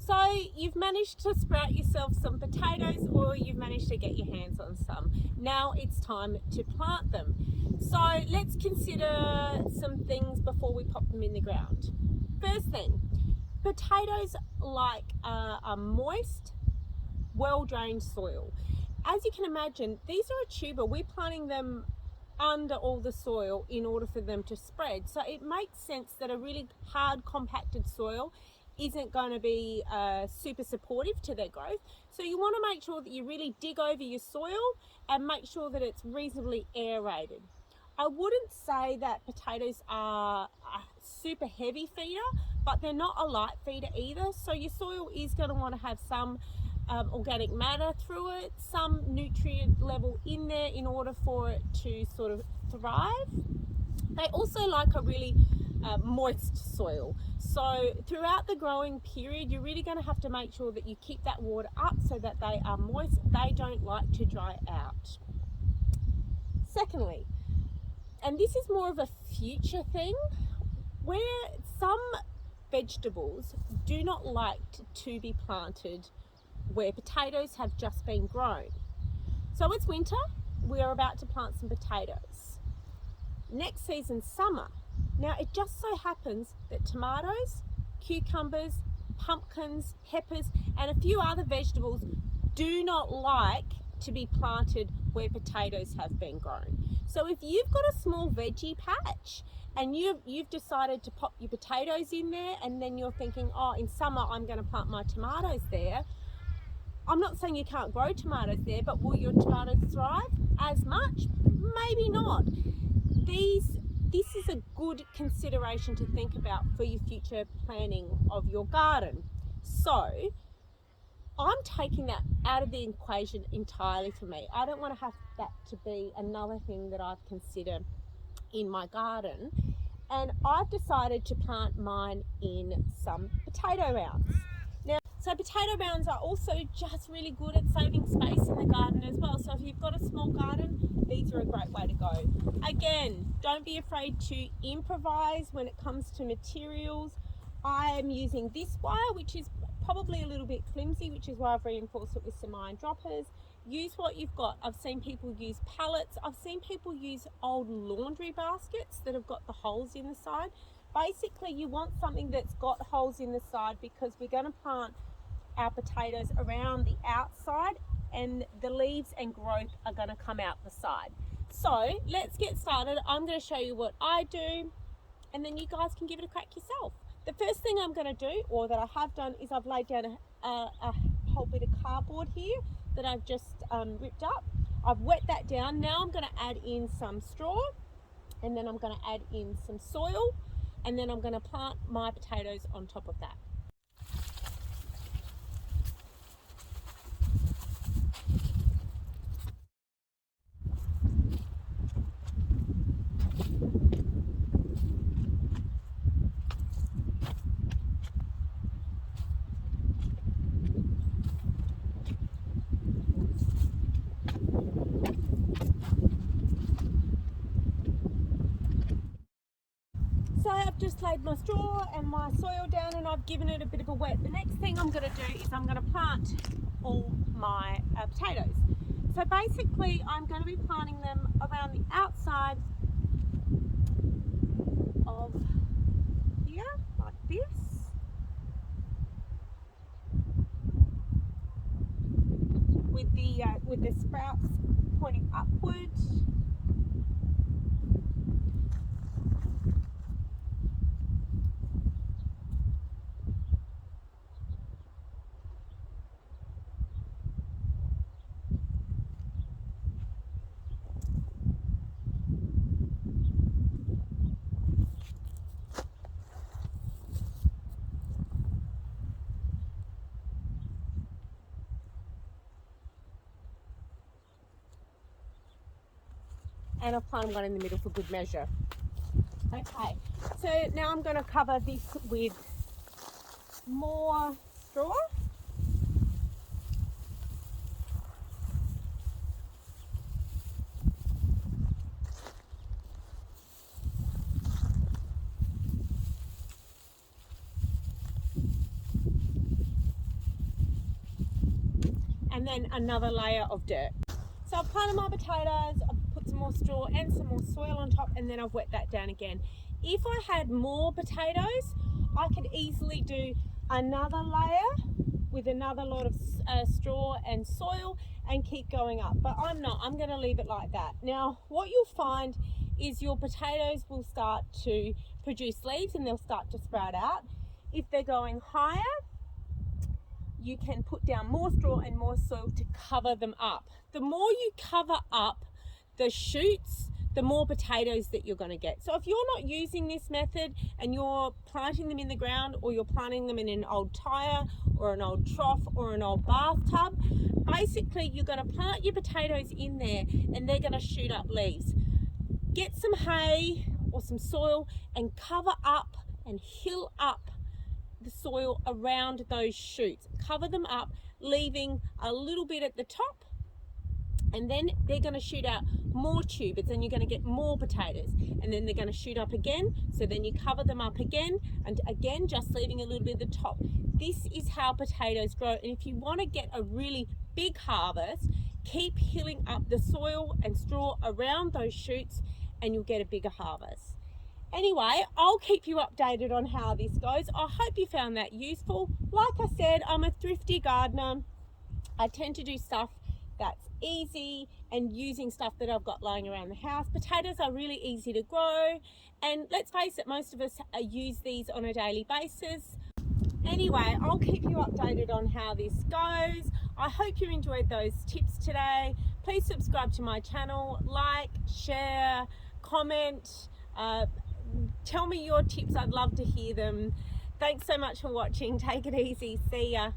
So you've managed to sprout yourself some potatoes, or you've managed to get your hands on some. Now it's time to plant them. So let's consider some things before we pop them in the ground. First thing, potatoes like a moist, well-drained soil. As you can imagine, these are a tuber. We're planting them under all the soil in order for them to spread. So it makes sense that a really hard, compacted soil isn't going to be super supportive to their growth. So you want to make sure that you really dig over your soil and make sure that it's reasonably aerated. I wouldn't say that potatoes are a super heavy feeder, but they're not a light feeder either. So your soil is going to want to have some organic matter through it, some nutrient level in there in order for it to sort of thrive. They also like a really moist soil. So throughout the growing period, you're really going to have to make sure that you keep that water up so that they are moist. They don't like to dry out. Secondly, and this is more of a future thing, where some vegetables do not like to be planted where potatoes have just been grown. So it's winter, we are about to plant some potatoes. Next season, summer. Now it just so happens that tomatoes, cucumbers, pumpkins, peppers, and a few other vegetables do not like to be planted where potatoes have been grown. So if you've got a small veggie patch and you've decided to pop your potatoes in there, and then you're thinking, oh, in summer I'm going to plant my tomatoes there, I'm not saying you can't grow tomatoes there, but will your tomatoes thrive as much? Maybe not. This is a good consideration to think about for your future planning of your garden. So I'm taking that out of the equation entirely for me. I don't want to have that to be another thing that I've considered in my garden. And I've decided to plant mine in some potato mounds. Now, so potato mounds are also just really good at saving space in the garden as well. So if you've got a small garden, these are a great way to go. Again, don't be afraid to improvise when it comes to materials. I am using this wire, which is probably a little bit flimsy, which is why I've reinforced it with some iron droppers. Use what you've got. I've seen people use pallets. I've seen people use old laundry baskets that have got the holes in the side. Basically, you want something that's got holes in the side because we're going to plant our potatoes around the outside and the leaves and growth are going to come out the side. So let's get started. I'm going to show you what I do, and then you guys can give it a crack yourself. The first thing I'm going to do, or that I have done, is I've laid down a whole bit of cardboard here that I've just ripped up. I've wet that down. Now I'm going to add in some straw, and then I'm going to add in some soil, and then I'm going to plant my potatoes on top of that. So I've just laid my straw and my soil down and I've given it a bit of a wet. The next thing I'm going to do is I'm going to plant all my potatoes. So basically I'm going to be planting them around the outside of here, like this. With the sprouts pointing upward. And I've planted one in the middle for good measure. Okay, so now I'm going to cover this with more straw. and then another layer of dirt. So I've planted my potatoes, I've put some more straw and some more soil on top, and then I've wet that down again. If I had more potatoes, I could easily do another layer with another lot of straw and soil and keep going up, but I'm not. I'm going to leave it like that. Now what you'll find is your potatoes will start to produce leaves and they'll start to sprout out. If they're going higher, you can put down more straw and more soil to cover them up. The more you cover up the shoots, the more potatoes that you're going to get. So if you're not using this method and you're planting them in the ground, or you're planting them in an old tire or an old trough or an old bathtub, basically you're going to plant your potatoes in there and they're going to shoot up leaves. Get some hay or some soil and cover up and hill up the soil around those shoots. Cover them up, leaving a little bit at the top, and then they're going to shoot out more tubers and you're going to get more potatoes, and then they're going to shoot up again. So then you cover them up again and again, just leaving a little bit at the top. This is how potatoes grow, and if you want to get a really big harvest, keep hilling up the soil and straw around those shoots and you'll get a bigger harvest. Anyway, I'll keep you updated on how this goes. I hope you found that useful. Like I said, I'm a thrifty gardener. I tend to do stuff that's easy and using stuff that I've got lying around the house. Potatoes are really easy to grow, and let's face it, most of us use these on a daily basis. Anyway, I'll keep you updated on how this goes. I hope you enjoyed those tips today. Please subscribe to my channel, like, share, comment, tell me your tips. I'd love to hear them. Thanks so much for watching. Take it easy. See ya.